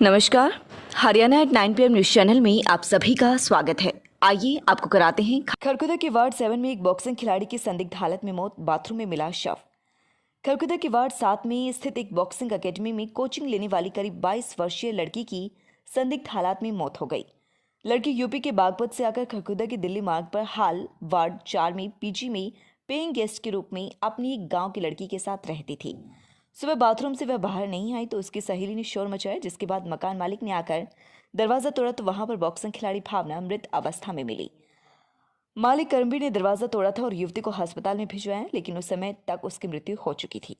नमस्कार, Haryana at 9 PM news channel में आप सभी का स्वागत है। आइए आपको कराते हैं खरखुदा के वार्ड 7 में एक बॉक्सिंग खिलाड़ी की संदिग्ध हालत में मौत, बाथरूम में मिला शव। खरखुदा के वार्ड 7 में स्थित एक बॉक्सिंग अकेडमी में कोचिंग लेने वाली करीब 22 वर्षीय लड़की की संदिग्ध हालात में मौत हो गई। लड़की यूपी के बागपत से आकर खरखुदा के दिल्ली मार्ग पर हाल वार्ड 4 में पीजी में पेइंग गेस्ट के रूप में अपनी एक गाँव की लड़की के साथ रहती थी। सुबह बाथरूम से वह बाहर नहीं आई तो उसकी सहेली ने शोर मचाया, जिसके बाद मकान मालिक ने आकर दरवाजा तोड़ा तो वहां पर बॉक्सिंग खिलाड़ी भावना मृत अवस्था में मिली। मालिक करमबीर ने दरवाजा तोड़ा था और युवती को अस्पताल में भिजवाया, लेकिन उस समय तक उसकी मृत्यु हो चुकी थी।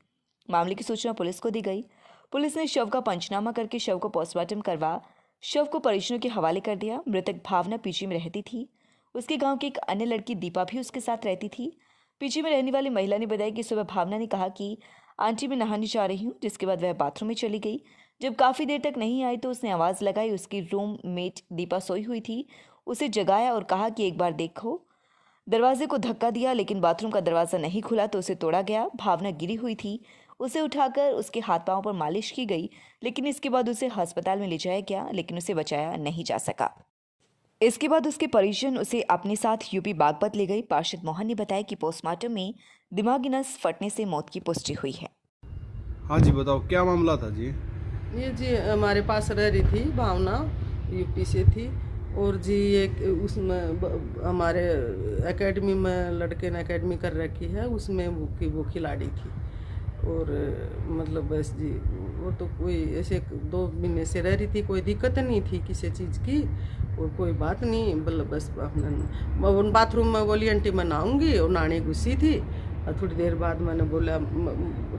मामले की सूचना पुलिस को दी गई। पुलिस ने शव का पंचनामा करके शव को पोस्टमार्टम करवा शव को परिजनों के हवाले कर दिया। मृतक भावना पीजी में रहती थी। उसके गाँव की एक अन्य लड़की दीपा भी उसके साथ रहती थी। पीजी में रहने वाली महिला ने बताया कि सुबह भावना ने कहा कि आंटी मैं नहाने जा रही हूँ, जिसके बाद वह बाथरूम में चली गई। जब काफ़ी देर तक नहीं आई तो उसने आवाज़ लगाई। उसकी रूम मेट दीपा सोई हुई थी। उसे जगाया और कहा कि एक बार देखो। दरवाजे को धक्का दिया, लेकिन बाथरूम का दरवाज़ा नहीं खुला तो उसे तोड़ा गया। भावना गिरी हुई थी। उसे उठाकर उसके हाथ पांव पर मालिश की गई, लेकिन इसके बाद उसे अस्पताल में ले जाया गया, लेकिन उसे बचाया नहीं जा सका। इसके बाद उसके परिजन उसे अपने साथ यूपी बागपत ले गई। पार्षद मोहन ने बताया कि पोस्टमार्टम में दिमागी नस फटने से मौत की पुष्टि हुई है। हाँ जी, बताओ क्या मामला था जी? ये जी हमारे पास रह रही थी भावना, यूपी से थी। और जी एक उसमें हमारे एकेडमी में लड़के ने एकेडमी कर रखी है, उसमें वो खिलाड़ी थी। और मतलब बस जी वो तो कोई ऐसे 2 महीने से रह रही थी, कोई दिक्कत नहीं थी किसी चीज़ की और कोई बात नहीं। मतलब बस अपना बाथरूम में बोली आंटी मैं नहाऊंगी और नहाने घुसी थी। और थोड़ी देर बाद मैंने बोला,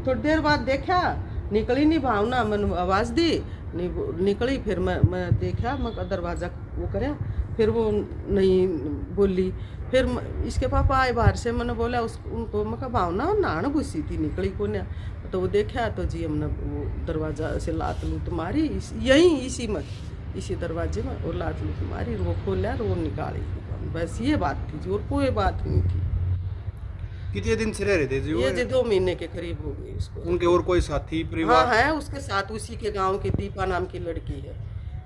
थोड़ी देर बाद देखा निकली नहीं भावना, मैंने आवाज़ दी नहीं निकली। फिर मैं देखा, मैं दरवाज़ा वो कराया, फिर वो नहीं बोली। फिर इसके पापा आए बाहर से, मैंने बोला उनको, मैं कहा भावना नहाने घुसी थी निकली को ना। तो वो देखा तो जी हमने वो दरवाज़ा से लात लूट मारी इसी दरवाजे में, और लात लूट मारी, वो खोला और वो निकाली। बस ये बात थी जी, और कोई बात नहीं थी। कितने दिन से रह रहे थे जी? ये जी 2 महीने के करीब हो गए उसको। उनके और कोई साथी परिवार? हाँ है उसके साथ, उसी के गांव की दीपा नाम की लड़की है,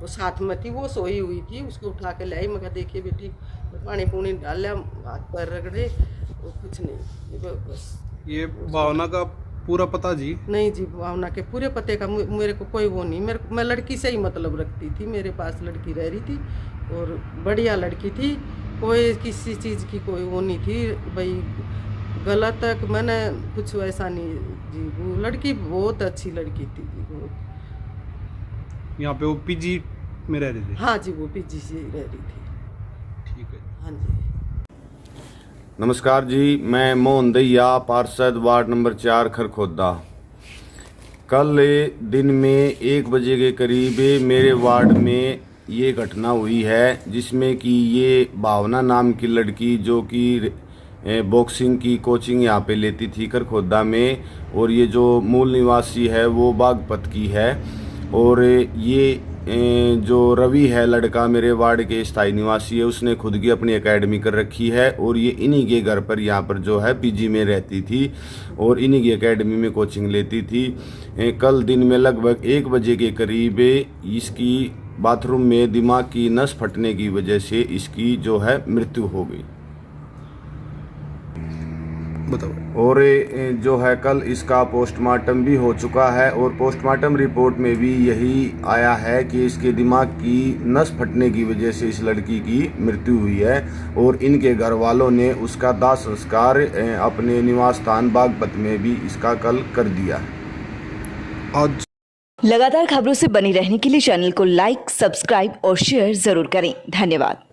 वो साथ में थी। वो सोई हुई थी, उसको उठा के लाई। मैं कहा देखिए बेटी, पानी पूनी डाल लिया, हाथ पैर रगड़े, वो कुछ नहीं। बस ये भावना का पूरा पता जी? नहीं जी, भावना के पूरे पते का मेरे को कोई वो नहीं। मैं लड़की से ही मतलब रखती थी, मेरे पास लड़की रह रही थी और बढ़िया लड़की थी। कोई किसी चीज़ की कोई वो नहीं थी भाई गलत तक, मैंने कुछ वैसा नहीं जी। वो लड़की बहुत अच्छी लड़की थी जी, बहुत। यहाँ पे वो पीजी में रह रहे थे? हाँ जी, वो पीजी से रह रही थी। ठीक है। हाँ जी। नमस्कार जी, मैं मोहन दैया, पार्षद वार्ड नंबर 4 खरखोदा। कल दिन में 1 बजे के करीब मेरे वार्ड में ये घटना हुई है, जिसमें कि ये भावना नाम की लड़की, जो कि बॉक्सिंग की कोचिंग यहाँ पे लेती थी खरखोदा में, और ये जो मूल निवासी है वो बागपत की है। और ये जो रवि है लड़का, मेरे वार्ड के स्थायी निवासी है, उसने खुद की अपनी एकेडमी कर रखी है और ये इन्हीं के घर पर यहाँ पर जो है पीजी में रहती थी और इन्हीं की एकेडमी में कोचिंग लेती थी। कल दिन में लगभग 1 बजे के करीब इसकी बाथरूम में दिमाग की नस फटने की वजह से इसकी जो है मृत्यु हो गई। बताओ। और जो है कल इसका पोस्टमार्टम भी हो चुका है और पोस्टमार्टम रिपोर्ट में भी यही आया है कि इसके दिमाग की नस फटने की वजह से इस लड़की की मृत्यु हुई है। और इनके घर वालों ने उसका दाह संस्कार अपने निवास स्थान बागपत में भी इसका कल कर दिया। आज लगातार खबरों से बनी रहने के लिए चैनल को लाइक, सब्सक्राइब और शेयर जरूर करें। धन्यवाद।